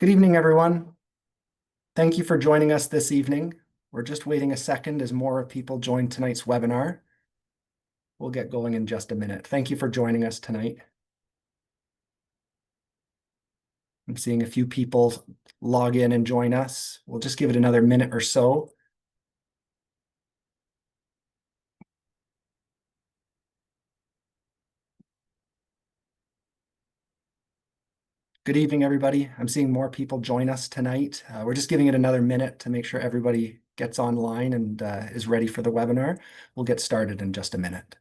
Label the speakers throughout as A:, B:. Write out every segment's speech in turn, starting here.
A: Good evening, everyone. Thank you for joining us this evening. We're just waiting a second as more people join tonight's webinar. We'll get going in just a minute. Thank you for joining us tonight. I'm seeing a few people log in and join us. We'll just give it another minute or so. Good evening, everybody. I'm seeing more people join us tonight. We're just giving it another minute to make sure everybody gets online and is ready for the webinar. We'll get started in just a minute.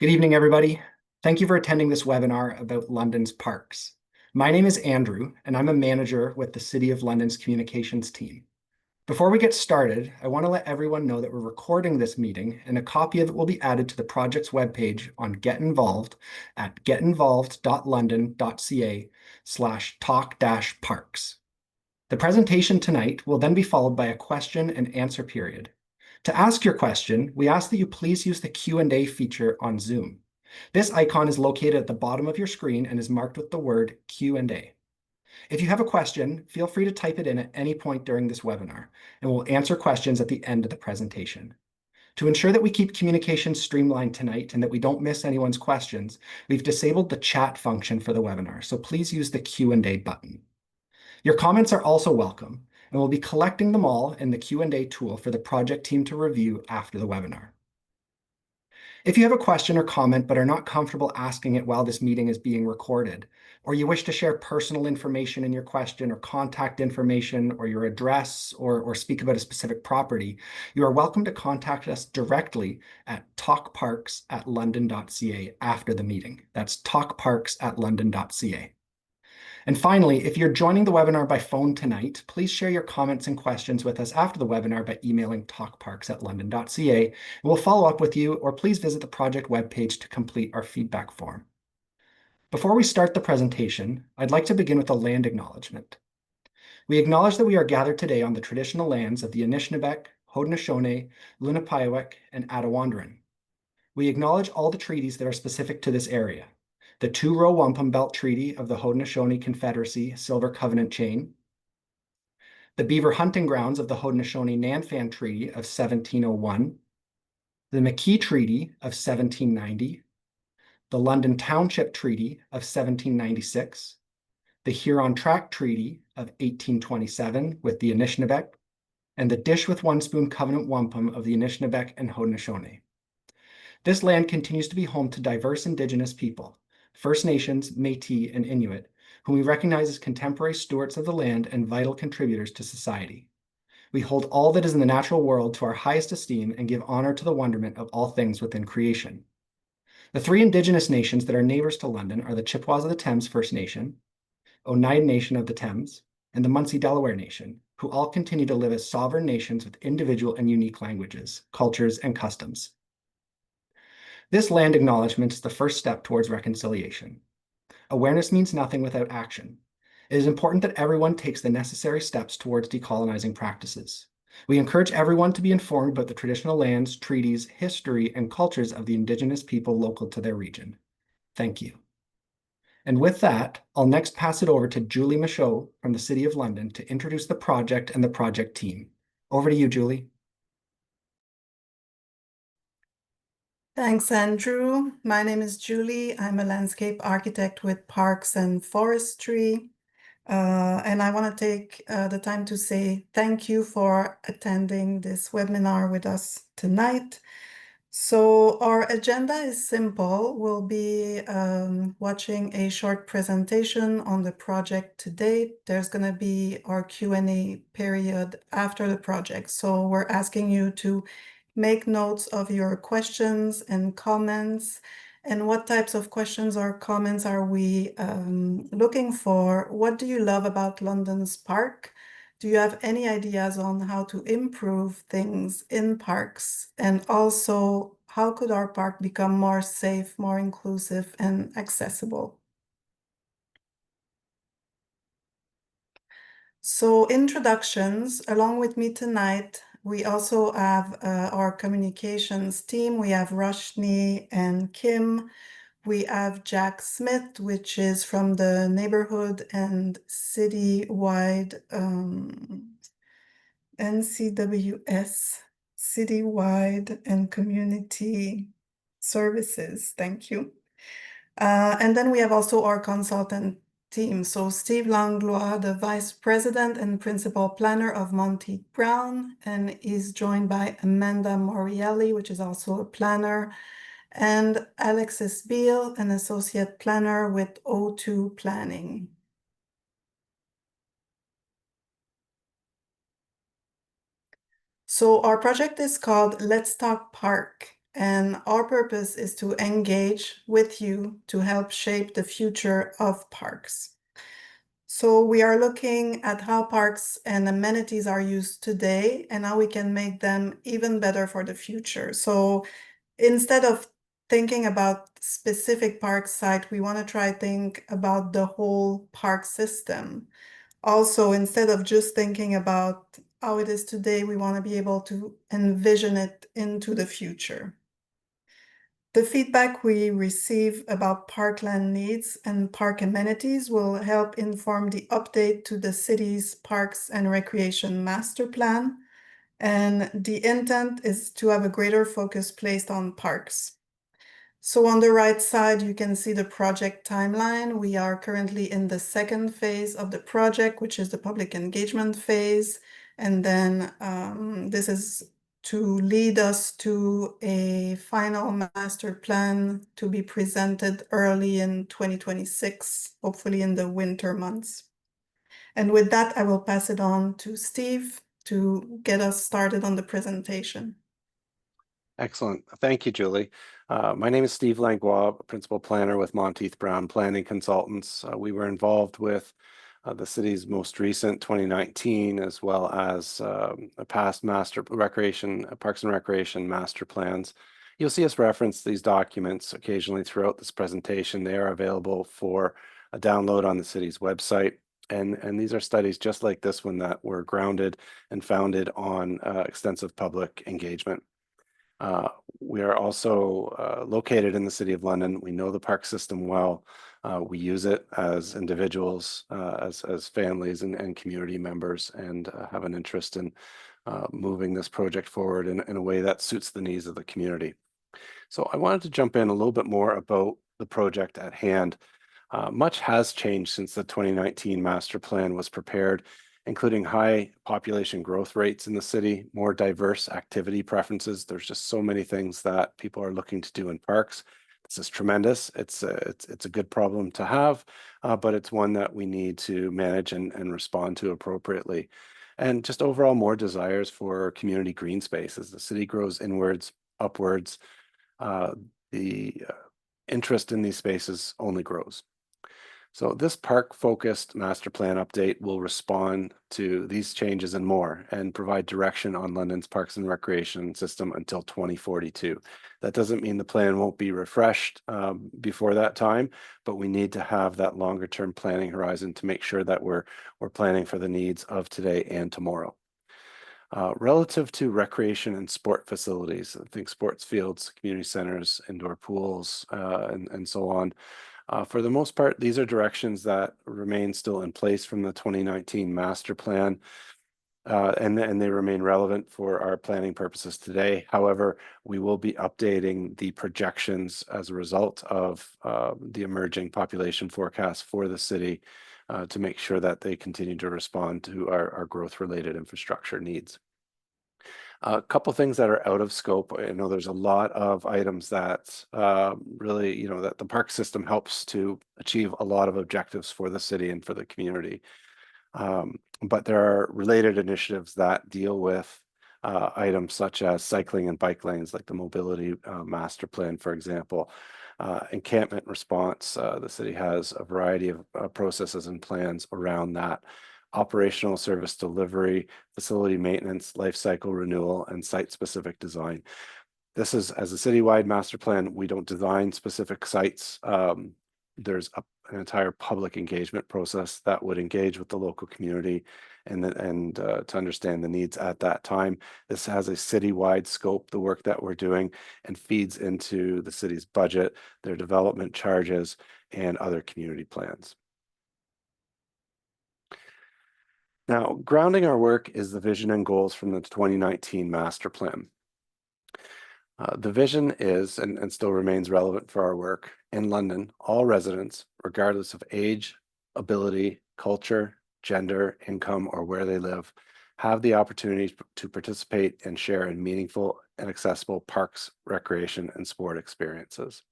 A: Good evening, everybody. Thank you for attending this webinar about London's parks. My name is Andrew, and I'm a manager with the City of London's communications team. Before we get started, I want to let everyone know that we're recording this meeting, and a copy of it will be added to the project's webpage on Get Involved at getinvolved.london.ca/talk-parks. The presentation tonight will then be followed by a question and answer period. To ask your question, we ask that you please use the Q&A feature on Zoom. This icon is located at the bottom of your screen and is marked with the word Q&A. If you have a question, feel free to type it in at any point during this webinar, and we'll answer questions at the end of the presentation. To ensure that we keep communication streamlined tonight and that we don't miss anyone's questions, we've disabled the chat function for the webinar, so please use the Q&A button. Your comments are also welcome, and we'll be collecting them all in the Q&A tool for the project team to review after the webinar. If you have a question or comment but are not comfortable asking it while this meeting is being recorded, or you wish to share personal information in your question or contact information or your address or speak about a specific property, you are welcome to contact us directly at talkparks@london.ca after the meeting. That's talkparks@london.ca. And finally, if you're joining the webinar by phone tonight, please share your comments and questions with us after the webinar by emailing talkparks@london.ca, and we'll follow up with you, or please visit the project webpage to complete our feedback form. Before we start the presentation, I'd like to begin with a land acknowledgement. We acknowledge that we are gathered today on the traditional lands of the Anishinaabe, Haudenosaunee, Lenape, and Attawandaron. We acknowledge all the treaties that are specific to this area: the Two-Row Wampum Belt Treaty of the Haudenosaunee Confederacy Silver Covenant Chain, the Beaver Hunting Grounds of the Haudenosaunee-Nanfan Treaty of 1701, the McKee Treaty of 1790, the London Township Treaty of 1796, the Huron Tract Treaty of 1827 with the Anishinaabe, and the Dish with One Spoon Covenant Wampum of the Anishinaabe and Haudenosaunee. This land continues to be home to diverse Indigenous people, First Nations, Métis, and Inuit, whom we recognize as contemporary stewards of the land and vital contributors to society. We hold all that is in the natural world to our highest esteem and give honor to the wonderment of all things within creation. The three Indigenous nations that are neighbors to London are the Chippewas of the Thames First Nation, Oneida Nation of the Thames, and the Munsee Delaware Nation, who all continue to live as sovereign nations with individual and unique languages, cultures, and customs. This land acknowledgement is the first step towards reconciliation. Awareness means nothing without action. It is important that everyone takes the necessary steps towards decolonizing practices. We encourage everyone to be informed about the traditional lands, treaties, history, and cultures of the Indigenous people local to their region. Thank you. And with that, I'll next pass it over to Julie Michaud from the City of London to introduce the project and the project team. Over to you, Julie.
B: Thanks, Andrew. My name is Julie. I'm a landscape architect with Parks and Forestry. And I want to take the time to say thank you for attending this webinar with us tonight. So our agenda is simple. We'll be watching a short presentation on the project to date. There's going to be our Q&A period after the project. So we're asking you to make notes of your questions and comments, and what types of questions or comments are we looking for? What do you love about London's park? Do you have any ideas on how to improve things in parks? And also, how could our park become more safe, more inclusive, and accessible. So introductions, along with me tonight, we also have our communications team. We have Roshni and Kim. We have Jack Smith, which is from the neighborhood and citywide NCWS, citywide and community services. Thank you. And then we have also our consultant team. So Steve Langlois, the Vice President and Principal Planner of Monteith Brown, and is joined by Amanda Morielli, which is also a planner, and Alexis Beal, an Associate Planner with O2 Planning. So our project is called Let's Talk Park, and our purpose is to engage with you to help shape the future of parks. So we are looking at how parks and amenities are used today and how we can make them even better for the future. So instead of thinking about specific park site, we want to try think about the whole park system. Also, instead of just thinking about how it is today, we want to be able to envision it into the future. The feedback we receive about parkland needs and park amenities will help inform the update to the city's Parks and Recreation Master Plan. And the intent is to have a greater focus placed on parks. So on the right side, you can see the project timeline. We are currently in the second phase of the project, which is the public engagement phase. And then this is to lead us to a final master plan to be presented early in 2026, hopefully in the winter months. And with that, I will pass it on to Steve to get us started on the presentation.
C: Excellent. Thank you, Julie. My name is Steve Langlois, Principal Planner with Monteith Brown Planning Consultants. We were involved with the city's most recent 2019, as well as a past Parks and Recreation master plans. You'll see us reference these documents occasionally throughout this presentation. They are available for a download on the city's website. And these are studies just like this one that were grounded and founded on extensive public engagement. We are also located in the City of London. We know the park system well. We use it as individuals, as families and community members, and have an interest in moving this project forward in a way that suits the needs of the community. So I wanted to jump in a little bit more about the project at hand. Much has changed since the 2019 master plan was prepared, including high population growth rates in the city, more diverse activity preferences. There's just so many things that people are looking to do in parks. This is tremendous. It's a good problem to have, but it's one that we need to manage and respond to appropriately. And just overall more desires for community green space. As the city grows inwards, upwards, the interest in these spaces only grows. So this park-focused master plan update will respond to these changes and more and provide direction on London's parks and recreation system until 2042. That doesn't mean the plan won't be refreshed before that time, but we need to have that longer-term planning horizon to make sure that we're planning for the needs of today and tomorrow. Relative to recreation and sport facilities, I think sports fields, community centers, indoor pools, and so on. For the most part, these are directions that remain still in place from the 2019 master plan, and they remain relevant for our planning purposes today. However, we will be updating the projections as a result of the emerging population forecast for the city to make sure that they continue to respond to our growth-related infrastructure needs. A couple things that are out of scope. I know there's a lot of items that really, that the park system helps to achieve a lot of objectives for the city and for the community. But there are related initiatives that deal with items such as cycling and bike lanes, like the mobility master plan, for example. Encampment response, the city has a variety of processes and plans around that. Operational service delivery, facility maintenance, life cycle renewal, and site-specific design. This is, as a citywide master plan, we don't design specific sites. There's an entire public engagement process that would engage with the local community and to understand the needs at that time. This has a citywide scope, the work that we're doing, and feeds into the city's budget, their development charges, and other community plans. Now, grounding our work is the vision and goals from the 2019 master plan. The vision is, and still remains relevant for our work, in London, all residents, regardless of age, ability, culture, gender, income, or where they live, have the opportunity to participate and share in meaningful and accessible parks, recreation, and sport experiences.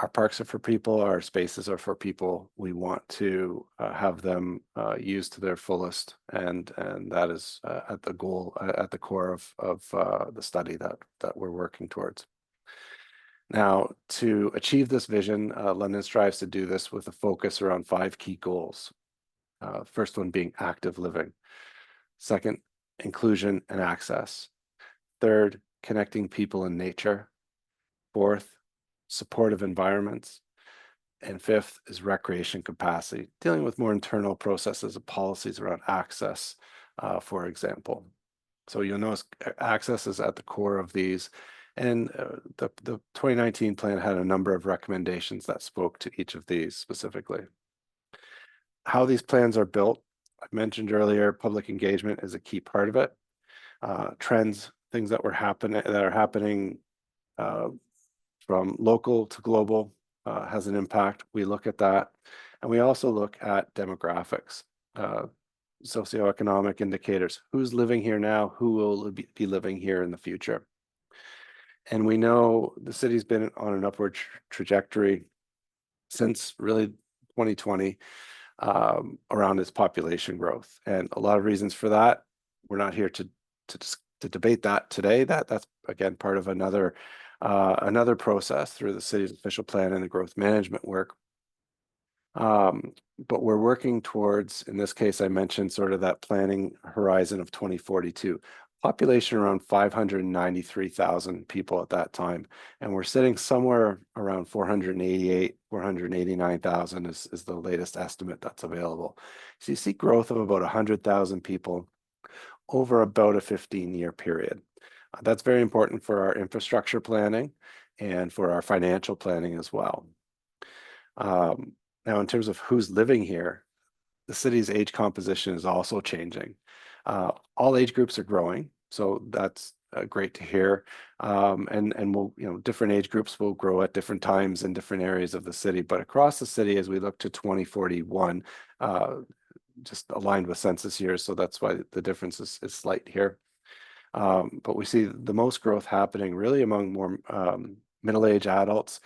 C: Our parks are for people, our spaces are for people. We want to have them used to their fullest, and that is at the goal, at the core of the study that we're working towards. Now, to achieve this vision, London strives to do this with a focus around 5 key goals. First one being active living. Second, inclusion and access. Third, connecting people and nature. Fourth, supportive environments. And fifth is recreation capacity, dealing with more internal processes of policies around access, for example. So you'll notice access is at the core of these. And the 2019 plan had a number of recommendations that spoke to each of these specifically. How these plans are built, I mentioned earlier, public engagement is a key part of it. Trends, things that are happening from local to global has an impact. We look at that. And we also look at demographics, socioeconomic indicators. Who's living here now? Who will be living here in the future? And we know the city's been on an upward trajectory since really 2020 around its population growth. And a lot of reasons for that. We're not here to debate that today. That's again part of another process through the city's official plan and the growth management work. But we're working towards, in this case, I mentioned sort of that planning horizon of 2042. Population around 593,000 people at that time. And we're sitting somewhere around 489,000 is the latest estimate that's available. So you see growth of about 100,000 people over about a 15-year period. That's very important for our infrastructure planning and for our financial planning as well. Now, in terms of who's living here, the city's age composition is also changing. All age groups are growing, so that's great to hear. And we'll, different age groups will grow at different times in different areas of the city. But across the city, as we look to 2041, just aligned with census years, so that's why the difference is slight here. But we see the most growth happening really among more middle-aged adults,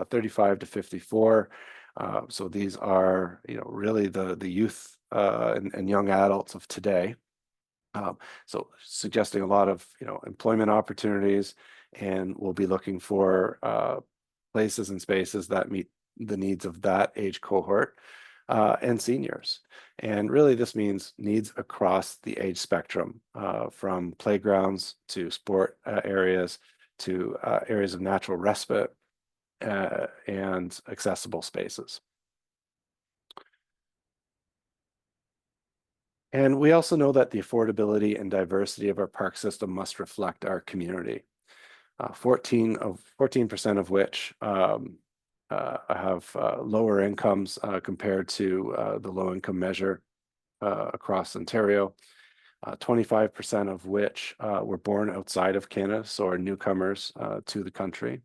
C: 35 to 54. So these are, really the youth and young adults of today. So suggesting a lot of, employment opportunities, and we'll be looking for places and spaces that meet the needs of that age cohort and seniors. And really this means needs across the age spectrum, from playgrounds to sport areas to areas of natural respite and accessible spaces. And we also know that the affordability and diversity of our park system must reflect our community. 14% of which have lower incomes compared to the low income measure across Ontario. 25% of which were born outside of Canada, so are newcomers to the country.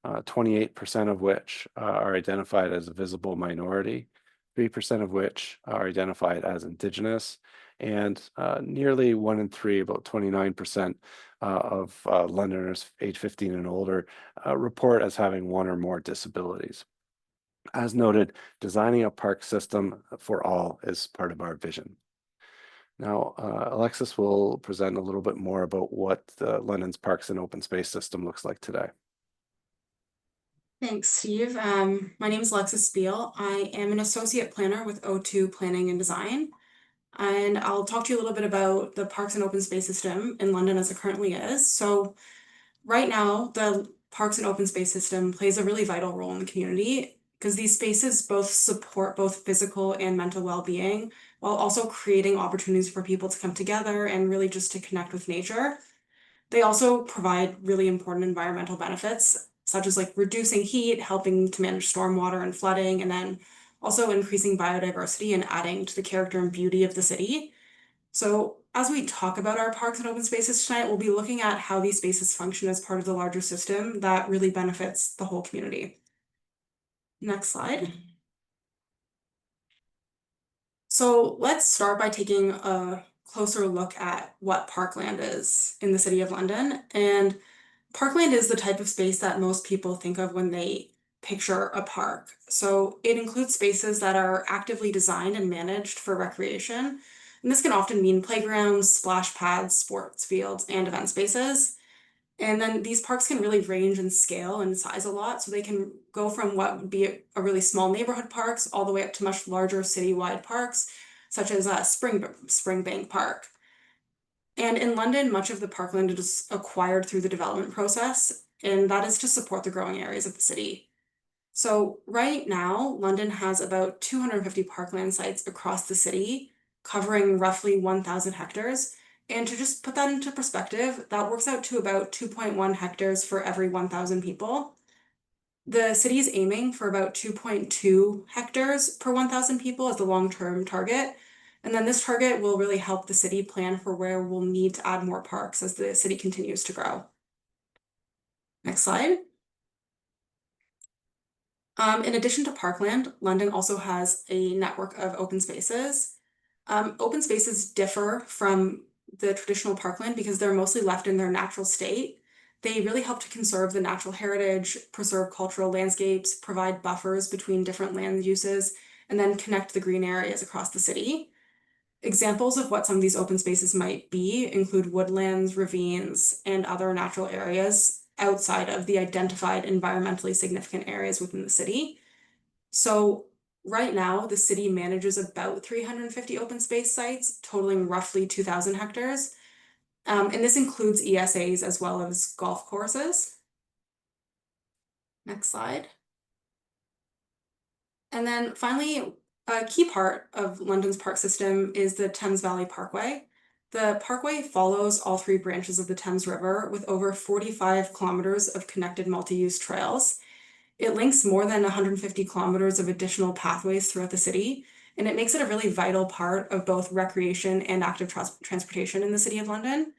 C: 28% of which are identified as a visible minority, 3% of which are identified as Indigenous, and nearly 1 in 3, about 29% of Londoners age 15 and older report as having one or more disabilities. As noted, designing a park system for all is part of our vision. Now, Alexis will present a little bit more about what London's parks and open space system looks like today.
D: Thanks, Steve. My name is Alexis Spiel. I am an associate planner with O2 Planning and Design, and I'll talk to you a little bit about the parks and open space system in London as it currently is. So right now, the parks and open space system plays a really vital role in the community because these spaces both support both physical and mental well-being while also creating opportunities for people to come together and really just to connect with nature. They also provide really important environmental benefits, such as like reducing heat, helping to manage stormwater and flooding, and then also increasing biodiversity and adding to the character and beauty of the city. So as we talk about our parks and open spaces tonight, we'll be looking at how these spaces function as part of the larger system that really benefits the whole community. Next slide. So let's start by taking a closer look at what parkland is in the City of London. And parkland is the type of space that most people think of when they picture a park. So it includes spaces that are actively designed and managed for recreation. And this can often mean playgrounds, splash pads, sports fields, and event spaces. And then these parks can really range in scale and size a lot. So they can go from what would be a really small neighborhood parks all the way up to much larger citywide parks, such as Springbank Park. And in London, much of the parkland is acquired through the development process, and that is to support the growing areas of the city. So right now, London has about 250 parkland sites across the city, covering roughly 1,000 hectares. And to just put that into perspective, that works out to about 2.1 hectares for every 1,000 people. The city is aiming for about 2.2 hectares per 1,000 people as the long-term target. And then this target will really help the city plan for where we'll need to add more parks as the city continues to grow. Next slide. In addition to parkland, London also has a network of open spaces. Open spaces differ from the traditional parkland because they're mostly left in their natural state. They really help to conserve the natural heritage, preserve cultural landscapes, provide buffers between different land uses, and then connect the green areas across the city. Examples of what some of these open spaces might be include woodlands, ravines, and other natural areas outside of the identified environmentally significant areas within the city. So right now, the city manages about 350 open space sites, totaling roughly 2,000 hectares. And this includes ESAs as well as golf courses. Next slide. And then finally, a key part of London's park system is the Thames Valley Parkway. The parkway follows all three branches of the Thames River with over 45 kilometers of connected multi-use trails. It links more than 150 kilometers of additional pathways throughout the city, and it makes it a really vital part of both recreation and active transportation in the City of London.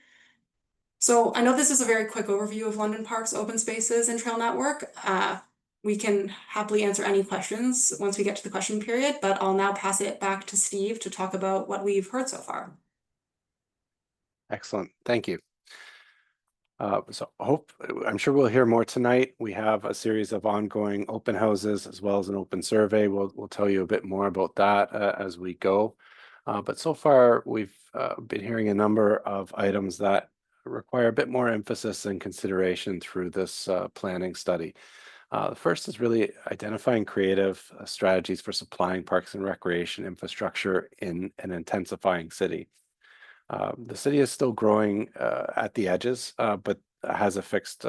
D: So I know this is a very quick overview of London Park's open spaces and trail network. We can happily answer any questions once we get to the question period, but I'll now pass it back to Steve to talk about what we've heard so far.
C: Excellent. Thank you. I'm sure we'll hear more tonight. We have a series of ongoing open houses as well as an open survey. We'll tell you a bit more about that as we go. But so far, we've been hearing a number of items that require a bit more emphasis and consideration through this planning study. The first is really identifying creative strategies for supplying parks and recreation infrastructure in an intensifying city. The city is still growing at the edges, but has a fixed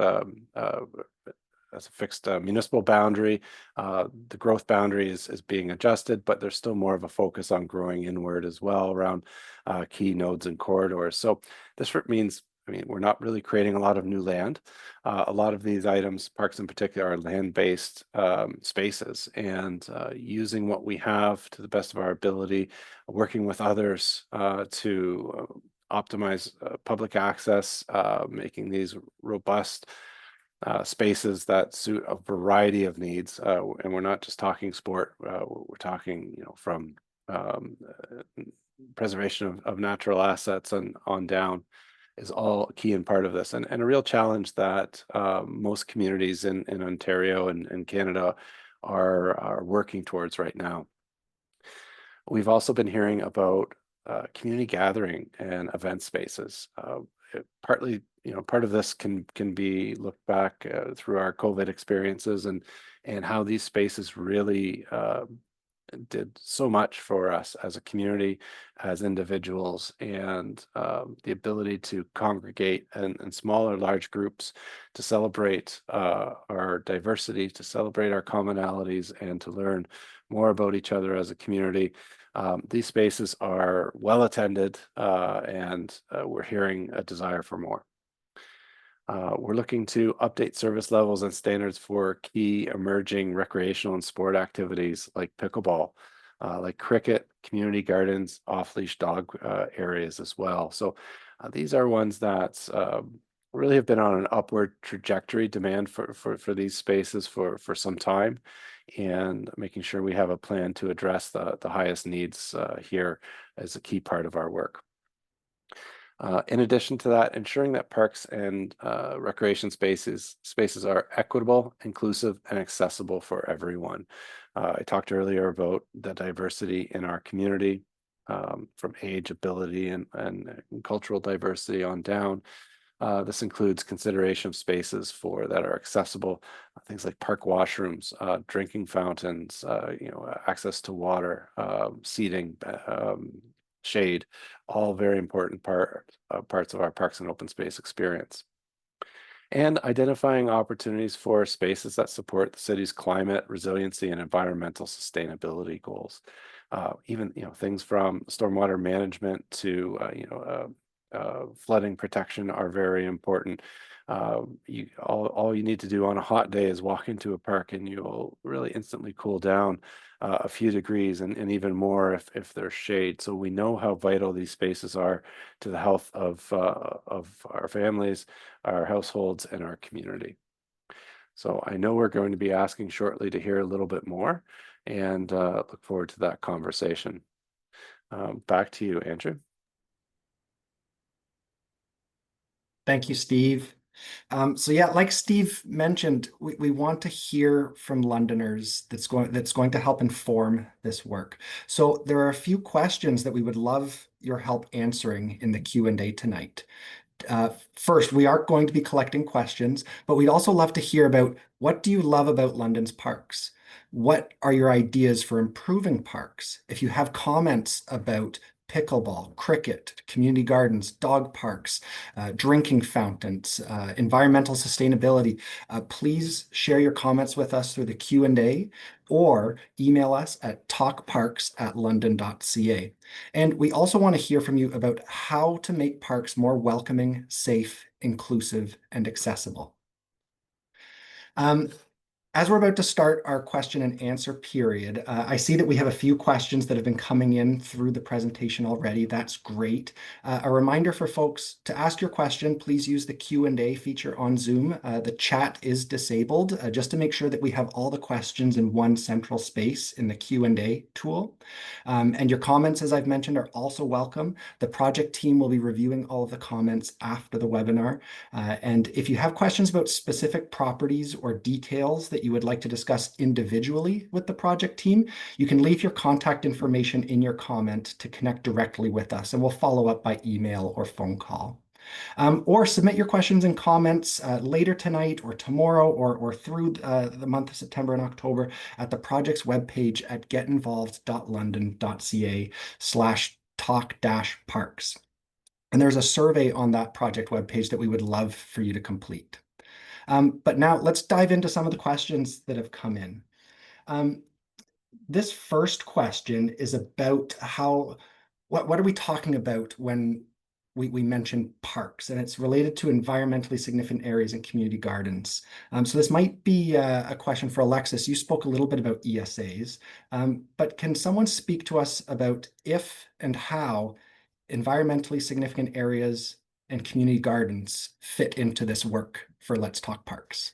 C: municipal boundary. The growth boundary is being adjusted, but there's still more of a focus on growing inward as well around key nodes and corridors. So this means, we're not really creating a lot of new land. A lot of these items, parks in particular, are land-based spaces, and using what we have to the best of our ability, working with others to optimize public access, making these robust spaces that suit a variety of needs. And we're not just talking sport, we're talking, from preservation of natural assets and on down, is all key and part of this, and a real challenge that most communities in Ontario and Canada are working towards right now. We've also been hearing about community gathering and event spaces. Partly, part of this can be looked back through our COVID experiences and how these spaces really did so much for us as a community, as individuals, and the ability to congregate in small or large groups to celebrate our diversity, to celebrate our commonalities, and to learn more about each other as a community. These spaces are well attended, and we're hearing a desire for more. We're looking to update service levels and standards for key emerging recreational and sport activities like pickleball, like cricket, community gardens, off-leash dog areas as well. So these are ones that really have been on an upward trajectory, demand for these spaces for some time, and making sure we have a plan to address the highest needs here as a key part of our work. In addition to that, ensuring that parks and recreation spaces are equitable, inclusive, and accessible for everyone. I talked earlier about the diversity in our community, from age, ability, and cultural diversity on down. This includes consideration of spaces that are accessible, things like park washrooms, drinking fountains, access to water, seating, shade, all very important parts of our parks and open space experience. And identifying opportunities for spaces that support the city's climate resiliency and environmental sustainability goals. Even things from stormwater management to flooding protection are very important. All you need to do on a hot day is walk into a park, and you'll really instantly cool down a few degrees, and even more if there's shade. So we know how vital these spaces are to the health of our families, our households, and our community. So I know we're going to be asking shortly to hear a little bit more, and look forward to that conversation. Back to you, Andrew.
A: Thank you, Steve. So yeah, like Steve mentioned, we want to hear from Londoners that's going to help inform this work. So there are a few questions that we would love your help answering in the Q&A tonight. First, we are going to be collecting questions, but we'd also love to hear about what do you love about London's parks? What are your ideas for improving parks? If you have comments about pickleball, cricket, community gardens, dog parks, drinking fountains, environmental sustainability, please share your comments with us through the Q&A or email us at talkparks@london.ca. And we also want to hear from you about how to make parks more welcoming, safe, inclusive, and accessible. As we're about to start our question and answer period, I see that we have a few questions that have been coming in through the presentation already. That's great. A reminder for folks to ask your question, please use the Q&A feature on Zoom. The chat is disabled just to make sure that we have all the questions in one central space in the Q&A tool. And your comments, as I've mentioned, are also welcome. The project team will be reviewing all of the comments after the webinar. And if you have questions about specific properties or details that you would like to discuss individually with the project team, you can leave your contact information in your comment to connect directly with us, and we'll follow up by email or phone call. Or submit your questions and comments later tonight or tomorrow or through the month of September and October at the project's webpage at getinvolved.london.ca/talk-parks. And there's a survey on that project webpage that we would love for you to complete. But now let's dive into some of the questions that have come in. This first question is about what are we talking about when we mention parks, and it's related to environmentally significant areas and community gardens. So this might be a question for Alexis. You spoke a little bit about ESAs, but can someone speak to us about if and how environmentally significant areas and community gardens fit into this work for Let's Talk Parks?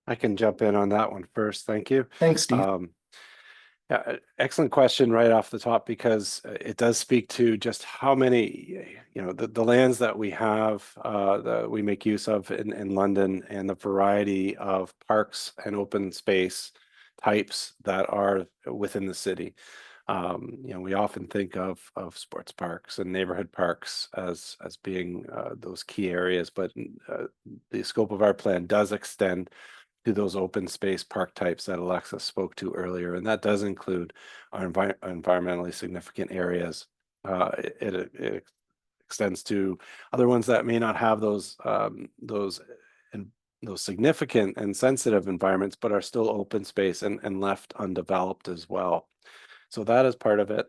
C: I can jump in on that one first. Thank you.
A: Thanks, Steve.
C: Yeah, excellent question right off the top, because it does speak to just how many, the lands that we have, that we make use of in London, and the variety of parks and open space types that are within the city. We often think of sports parks and neighborhood parks as being those key areas, but the scope of our plan does extend to those open space park types that Alexa spoke to earlier, and that does include our environmentally significant areas. It extends to other ones that may not have those significant and sensitive environments, but are still open space and left undeveloped as well. So that is part of it.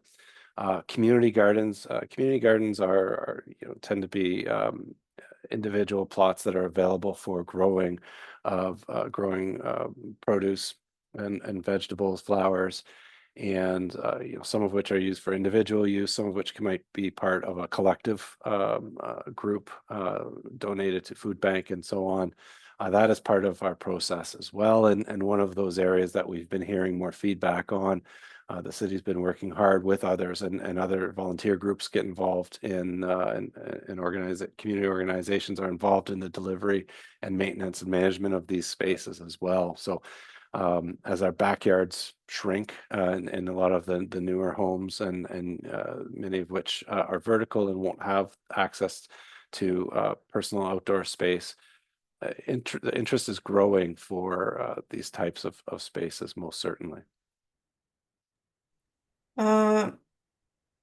C: Community gardens. Community gardens are tend to be individual plots that are available for growing produce and vegetables, flowers, and some of which are used for individual use, some of which might be part of a collective group donated to food bank and so on. That is part of our process as well, and one of those areas that we've been hearing more feedback on. The city's been working hard with others, and other volunteer groups get involved in community organizations are involved in the delivery and maintenance and management of these spaces as well. So as our backyards shrink in a lot of the newer homes, and many of which are vertical and won't have access to personal outdoor space, the interest is growing for these types of spaces, most certainly.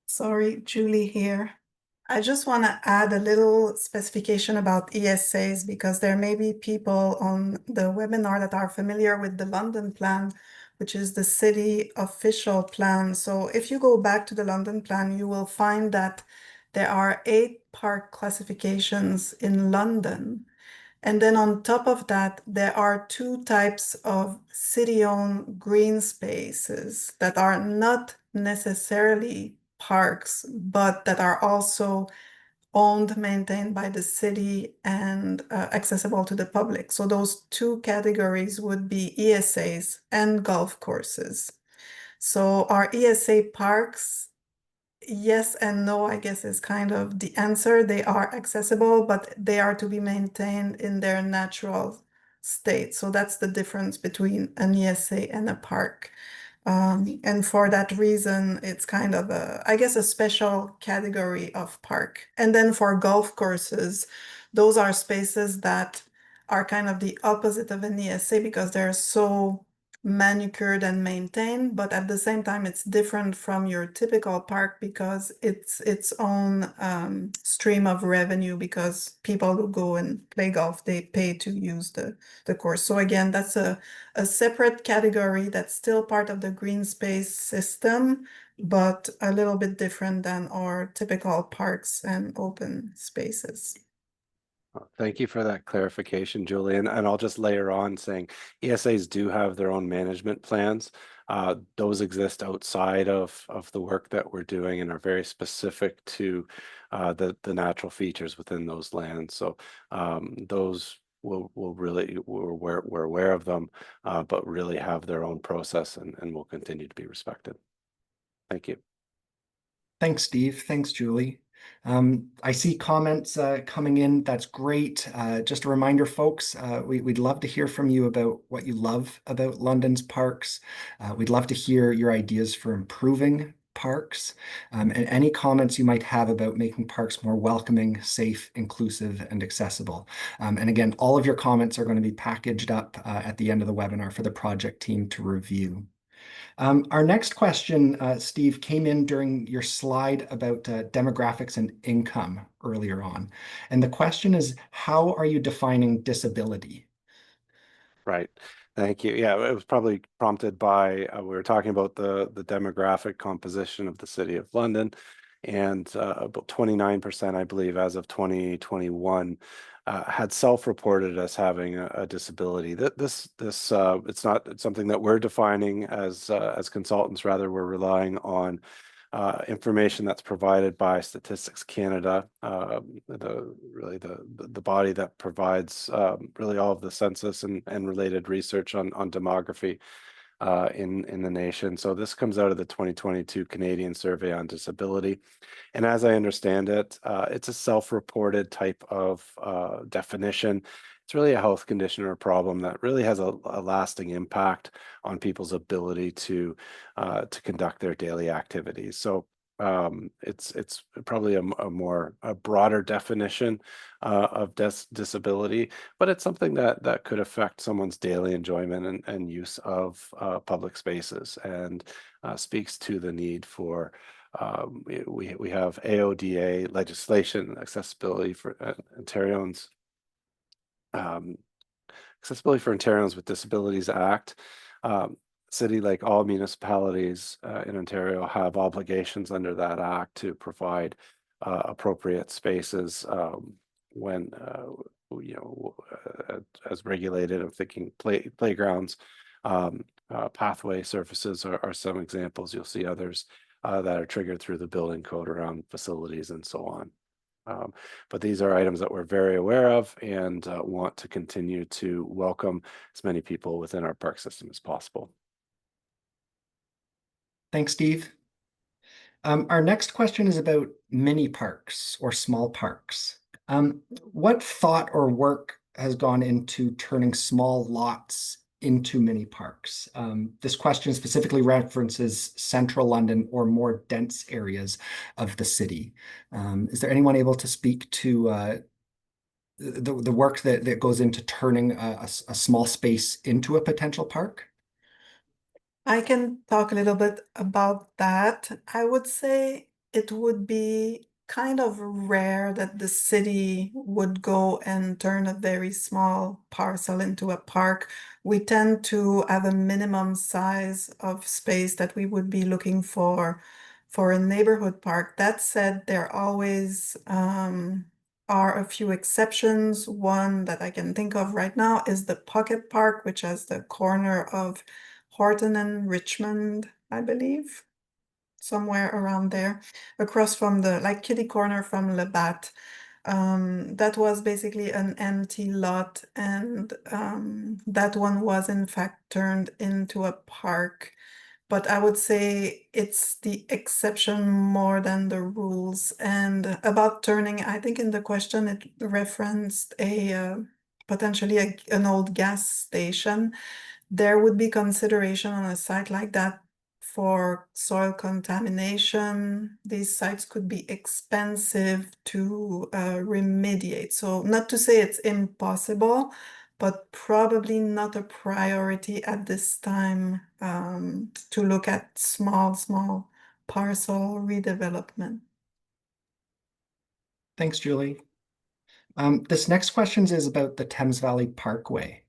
B: Sorry, Julie here. I just want to add a little specification about ESAs, because there may be people on the webinar that are familiar with the London plan, which is the city official plan. So if you go back to the London plan, you will find that there are 8 park classifications in London. And then on top of that, there are 2 types of city-owned green spaces that are not necessarily parks, but that are also owned, maintained by the city, and accessible to the public. So those 2 categories would be ESAs and golf courses. So our ESA parks, yes and no, I guess, is kind of the answer. They are accessible, but they are to be maintained in their natural state. So that's the difference between an ESA and a park. And for that reason, it's kind of I guess, a special category of park. And then for golf courses, those are spaces that are kind of the opposite of an ESA, because they're so manicured and maintained, but at the same time it's different from your typical park because it's its own stream of revenue, because people who go and play golf, they pay to use the course. So again, that's a separate category that's still part of the green space system, but a little bit different than our typical parks and open spaces.
C: Thank you for that clarification, Julie. And I'll just layer on saying ESAs do have their own management plans. Those exist outside of the work that we're doing and are very specific to the natural features within those lands. So those we're aware of them, but really have their own process and will continue to be respected. Thank you.
A: Thanks, Steve. Thanks, Julie. I see comments coming in. That's great. Just a reminder, folks, we'd love to hear from you about what you love about London's parks. We'd love to hear your ideas for improving parks, and any comments you might have about making parks more welcoming, safe, inclusive, and accessible. And again, all of your comments are going to be packaged up at the end of the webinar for the project team to review. Our next question, Steve, came in during your slide about demographics and income earlier on. And the question is, how are you defining disability?
C: Right. Thank you. Yeah, it was probably prompted by, we were talking about the demographic composition of the City of London, and about 29%, I believe, as of 2021, had self-reported as having a disability. It's not something that we're defining as consultants. Rather, we're relying on information that's provided by Statistics Canada, the body that provides really all of the census and related research on demography in the nation. So this comes out of the 2022 Canadian Survey on Disability. And as I understand it, it's a self-reported type of definition. it's really a health condition or a problem that really has a lasting impact on people's ability to conduct their daily activities. So it's probably a broader definition of disability, but it's something that could affect someone's daily enjoyment and use of public spaces, and speaks to the need for we have AODA legislation, accessibility for Ontarians, Accessibility for Ontarians with Disabilities Act. City, like all municipalities in Ontario, have obligations under that act to provide appropriate spaces when as regulated. I'm thinking playgrounds, pathway surfaces are some examples. You'll see others that are triggered through the building code around facilities and so on. But these are items that we're very aware of and want to continue to welcome as many people within our park system as possible.
A: Thanks, Steve. Our next question is about mini parks or small parks. What thought or work has gone into turning small lots into mini parks? This question specifically references central London or more dense areas of the city. Is there anyone able to speak to the work that goes into turning a small space into a potential park?
B: I can talk a little bit about that. I would say it would be kind of rare that the city would go and turn a very small parcel into a park. We tend to have a minimum size of space that we would be looking for a neighborhood park. That said, there always are a few exceptions. One that I can think of right now is the Pocket Park, which has the corner of Horton and Richmond, I believe, somewhere around there, across from the kitty corner from Labatt. That was basically an empty lot, and that one was in fact turned into a park. But I would say it's the exception more than the rules. And about turning, I think in the question it referenced potentially an old gas station. There would be consideration on a site like that for soil contamination. These sites could be expensive to remediate. So not to say it's impossible, but probably not a priority at this time to look at small parcel redevelopment.
A: Thanks, Julie. This next question is about the Thames Valley Parkway.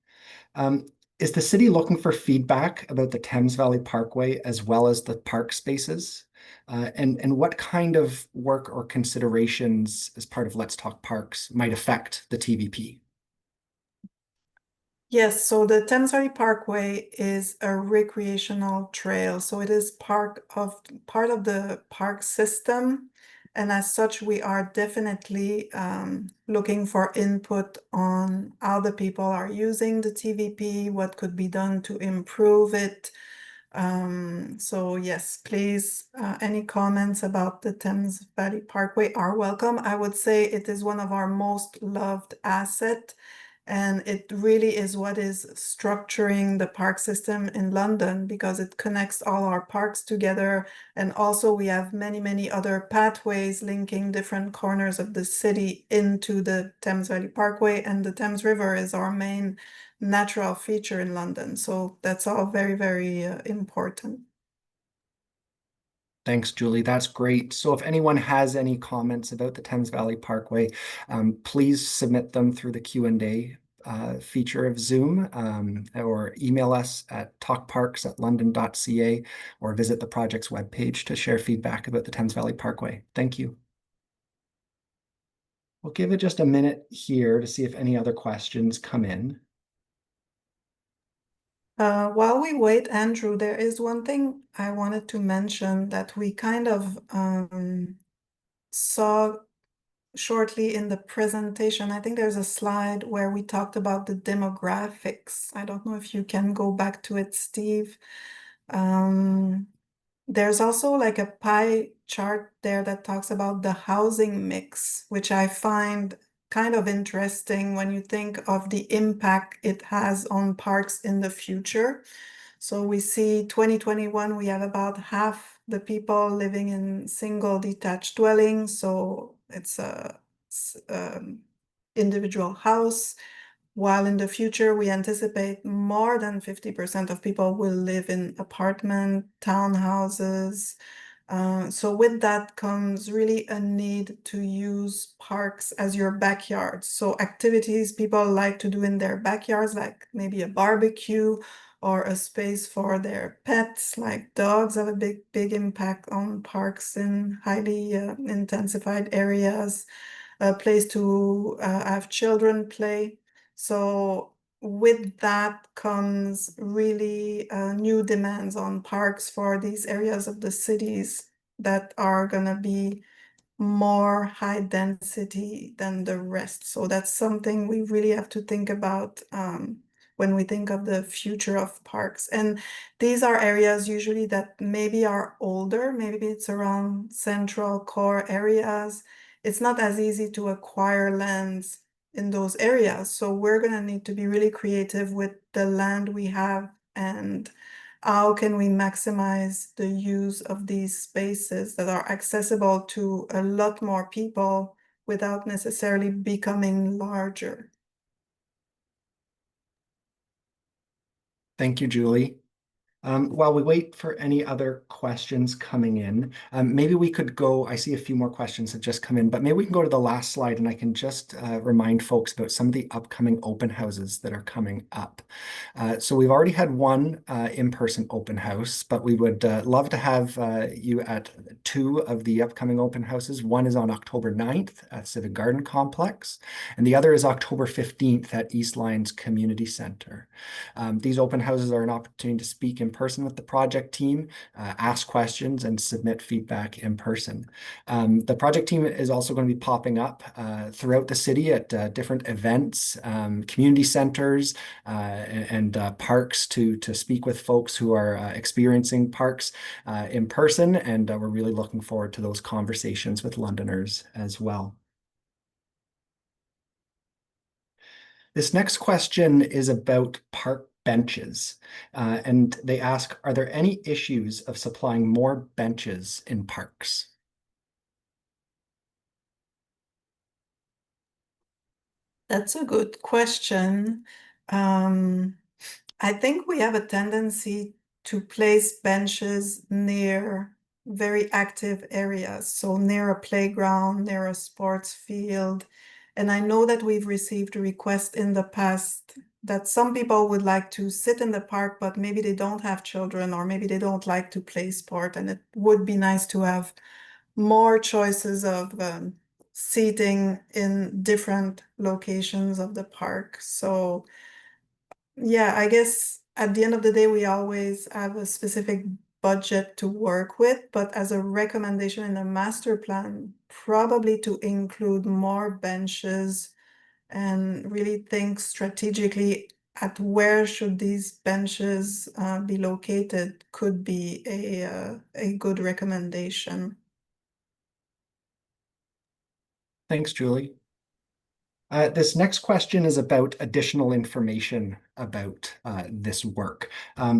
A: Is the city looking for feedback about the Thames Valley Parkway as well as the park spaces? And what kind of work or considerations as part of Let's Talk Parks might affect the TVP?
B: Yes, so the Thames Valley Parkway is a recreational trail. So it is part of the park system. And as such, we are definitely looking for input on how the people are using the TVP, what could be done to improve it. So yes, please, any comments about the Thames Valley Parkway are welcome. I would say it is one of our most loved assets. And it really is what is structuring the park system in London, because it connects all our parks together. And also we have many other pathways linking different corners of the city into the Thames Valley Parkway. And the Thames River is our main natural feature in London. So that's all very important.
A: Thanks, Julie. That's great. So if anyone has any comments about the Thames Valley Parkway, please submit them through the Q&A feature of Zoom, or email us at talkparks@london.ca, or visit the project's webpage to share feedback about the Thames Valley Parkway. Thank you. We'll give it just a minute here to see if any other questions come in.
B: While we wait, Andrew, there is one thing I wanted to mention that we kind of saw shortly in the presentation. I think there's a slide where we talked about the demographics. I don't know if you can go back to it, Steve. There's also like a pie chart there that talks about the housing mix, which I find kind of interesting when you think of the impact it has on parks in the future. So we see 2021, we have about half the people living in single detached dwellings. So it's a individual house. While in the future, we anticipate more than 50% of people will live in apartment, townhouses. So with that comes really a need to use parks as your backyard. So activities people like to do in their backyards, like maybe a barbecue or a space for their pets, like dogs have a big impact on parks in highly intensified areas, a place to have children play. So with that comes really new demands on parks for these areas of the cities that are going to be more high density than the rest. So that's something we really have to think about when we think of the future of parks. And these are areas usually that maybe are older, maybe it's around central core areas. It's not as easy to acquire lands in those areas. So we're going to need to be really creative with the land we have and how can we maximize the use of these spaces that are accessible to a lot more people without necessarily becoming larger.
A: Thank you, Julie. While we wait for any other questions coming in, maybe we could go, I see a few more questions have just come in, but maybe we can go to the last slide and I can just remind folks about some of the upcoming open houses that are coming up. So we've already had one in-person open house, but we would love to have you at 2 of the upcoming open houses. One is on October 9th at Civic Garden Complex, and the other is October 15th at East Lyons Community Center. These open houses are an opportunity to speak in person with the project team, ask questions, and submit feedback in person. The project team is also going to be popping up throughout the city at different events, community centers, and parks to speak with folks who are experiencing parks in person. And we're really looking forward to those conversations with Londoners as well. This next question is about park benches, and they ask, are there any issues of supplying more benches in parks?
B: That's a good question. I think we have a tendency to place benches near very active areas, so near a playground, near a sports field. And I know that we've received requests in the past that some people would like to sit in the park, but maybe they don't have children or maybe they don't like to play sport. And it would be nice to have more choices of seating in different locations of the park. So yeah, I guess at the end of the day, we always have a specific budget to work with, but as a recommendation in the master plan, probably to include more benches and really think strategically at where should these benches be located could be a good recommendation.
A: Thanks, Julie. This next question is about additional information about this work.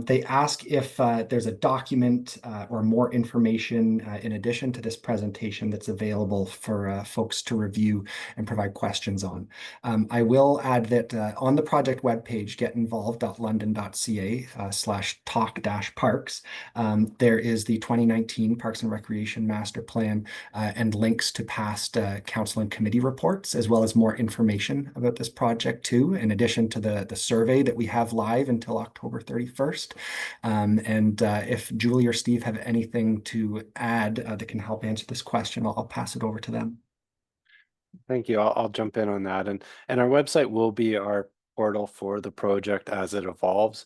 A: They ask if there's a document or more information in addition to this presentation that's available for folks to review and provide questions on. I will add that on the project webpage, getinvolved.london.ca/talk-parks, there is the 2019 Parks and Recreation Master Plan and links to past council and committee reports, as well as more information about this project too, in addition to the survey that we have live until October 31st. If Julie or Steve have anything to add that can help answer this question, I'll pass it over to them.
C: Thank you. I'll jump in on that. And our website will be our portal for the project as it evolves.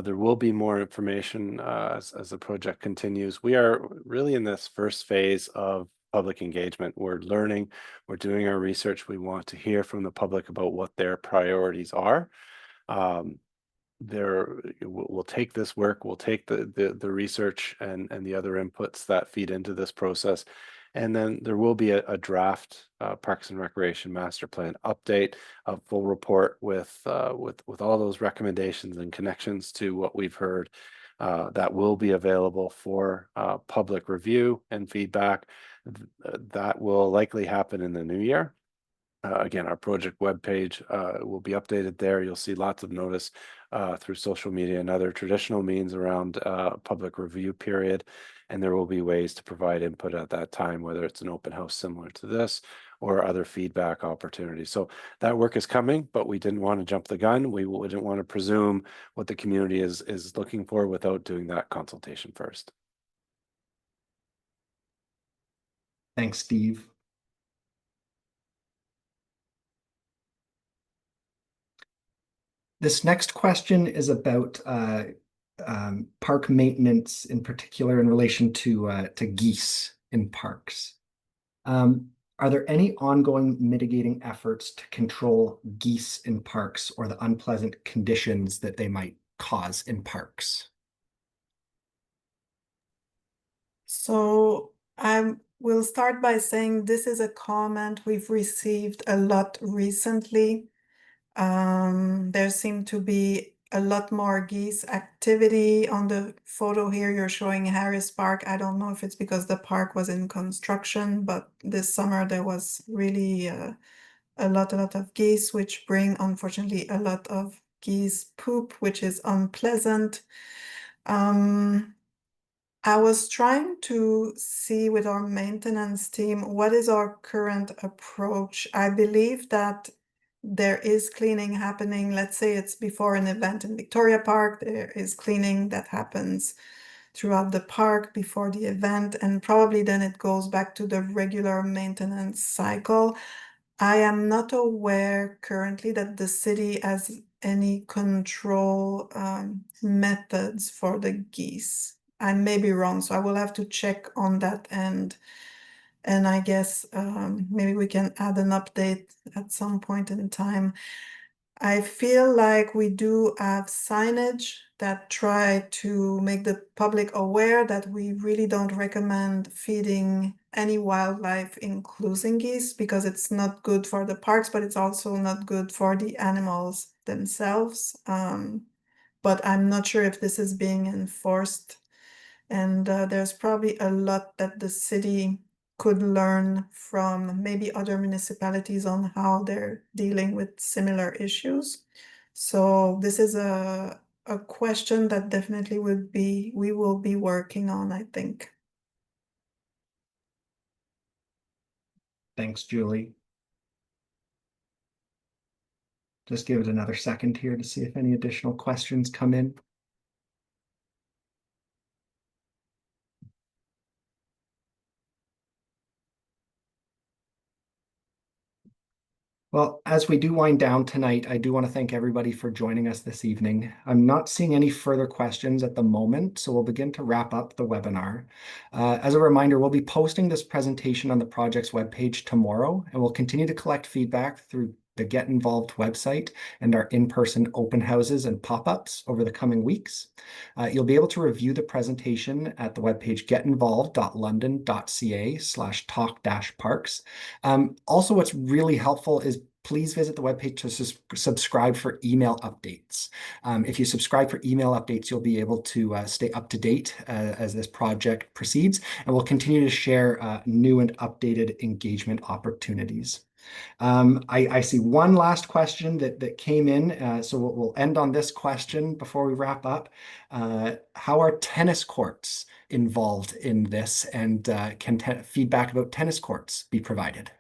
C: There will be more information as the project continues. We are really in this first phase of public engagement. We're learning, we're doing our research. We want to hear from the public about what their priorities are. We'll take this work, we'll take the research and the other inputs that feed into this process, And then there will be a draft Parks and Recreation Master Plan update, a full report with all those recommendations and connections to what we've heard that will be available for public review and feedback. That will likely happen in the new year. Again, our project webpage will be updated there. You'll see lots of notice through social media and other traditional means around public review period. And there will be ways to provide input at that time, whether it's an open house similar to this or other feedback opportunities. So that work is coming, but we didn't want to jump the gun. We didn't want to presume what the community is looking for without doing that consultation first.
A: Thanks, Steve. This next question is about park maintenance, in particular in relation to geese in parks. Are there any ongoing mitigating efforts to control geese in parks or the unpleasant conditions that they might cause in parks?
B: So I will start by saying this is a comment we've received a lot recently. There seemed to be a lot more geese activity. On the photo here, you're showing Harris Park. I don't know if it's because the park was in construction, but this summer there was really a lot of geese, which bring, unfortunately, a lot of geese poop, which is unpleasant. I was trying to see with our maintenance team, what is our current approach? I believe that there is cleaning happening. Let's say it's before an event in Victoria Park, there is cleaning that happens throughout the park before the event, and probably then it goes back to the regular maintenance cycle. I am not aware currently that the city has any control methods for the geese. I may be wrong, so I will have to check on that end. And I guess maybe we can add an update at some point in time. I feel like we do have signage that try to make the public aware that we really don't recommend feeding any wildlife, including geese, because it's not good for the parks, but it's also not good for the animals themselves. But I'm not sure if this is being enforced. And there's probably a lot that the city could learn from maybe other municipalities on how they're dealing with similar issues. So this is a question that definitely we will be working on, I think.
A: Thanks, Julie. Just give it another second here to see if any additional questions come in. Well, as we do wind down tonight, I do want to thank everybody for joining us this evening. I'm not seeing any further questions at the moment, so we'll begin to wrap up the webinar. As a reminder, we'll be posting this presentation on the project's webpage tomorrow, and we'll continue to collect feedback through the Get Involved website and our in-person open houses and pop-ups over the coming weeks. You'll be able to review the presentation at the webpage getinvolved.london.ca/talk-parks. Also, what's really helpful is please visit the webpage to subscribe for email updates. If you subscribe for email updates, you'll be able to stay up to date as this project proceeds, and we'll continue to share new and updated engagement opportunities. I see one last question that came in, so we'll end on this question before we wrap up. How are tennis courts involved in this, and can feedback about tennis courts be provided?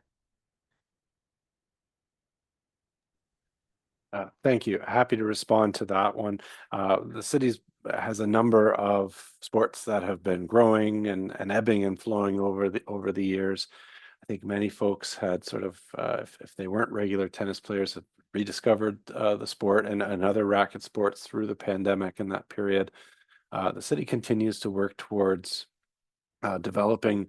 C: Thank you. Happy to respond to that one. The city has a number of sports that have been growing and ebbing and flowing over the years. I think many folks had sort of, if they weren't regular tennis players, have rediscovered the sport and other racket sports through the pandemic in that period. The city continues to work towards developing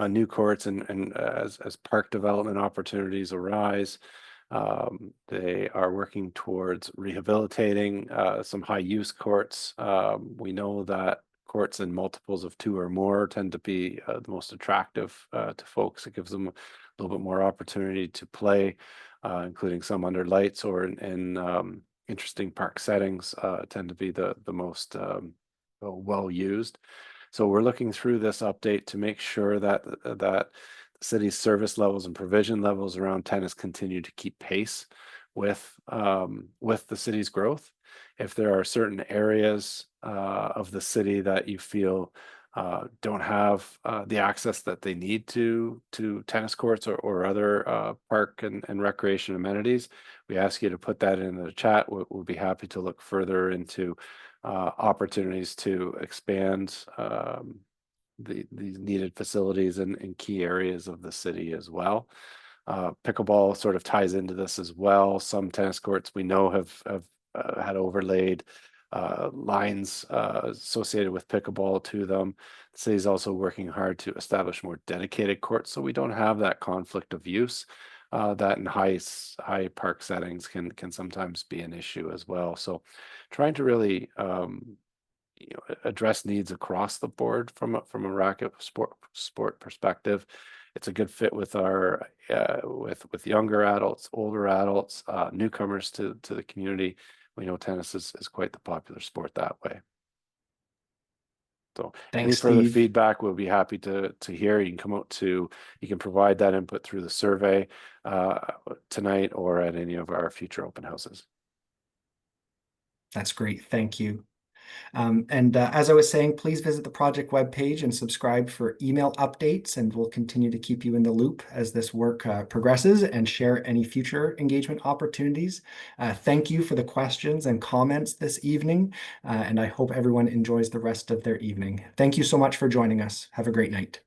C: new courts and as park development opportunities arise. They are working towards rehabilitating some high use courts. We know that courts in multiples of 2 or more tend to be the most attractive to folks. It gives them a little bit more opportunity to play, including some under lights or in interesting park settings tend to be the most well used. So we're looking through this update to make sure that the city's service levels and provision levels around tennis continue to keep pace with the city's growth. If there are certain areas of the city that you feel don't have the access that they need to tennis courts or other park and recreation amenities, we ask you to put that in the chat. We'll be happy to look further into opportunities to expand these needed facilities in key areas of the city as well. Pickleball sort of ties into this as well. Some tennis courts we know have had overlaid lines associated with pickleball to them. The city is also working hard to establish more dedicated courts so we don't have that conflict of use that in high park settings can sometimes be an issue as well. So trying to really address needs across the board from a racket sport perspective. It's a good fit with our with younger adults, older adults, newcomers to the community. We know tennis is quite the popular sport that way. So any
A: Thanks,
C: further
A: Steve.
C: feedback, we'll be happy to hear. You can provide that input through the survey tonight or at any of our future open houses.
A: That's great. Thank you. As I was saying, please visit the project webpage and subscribe for email updates, and we'll continue to keep you in the loop as this work progresses and share any future engagement opportunities. Thank you for the questions and comments this evening, and I hope everyone enjoys the rest of their evening. Thank you so much for joining us. Have a great night.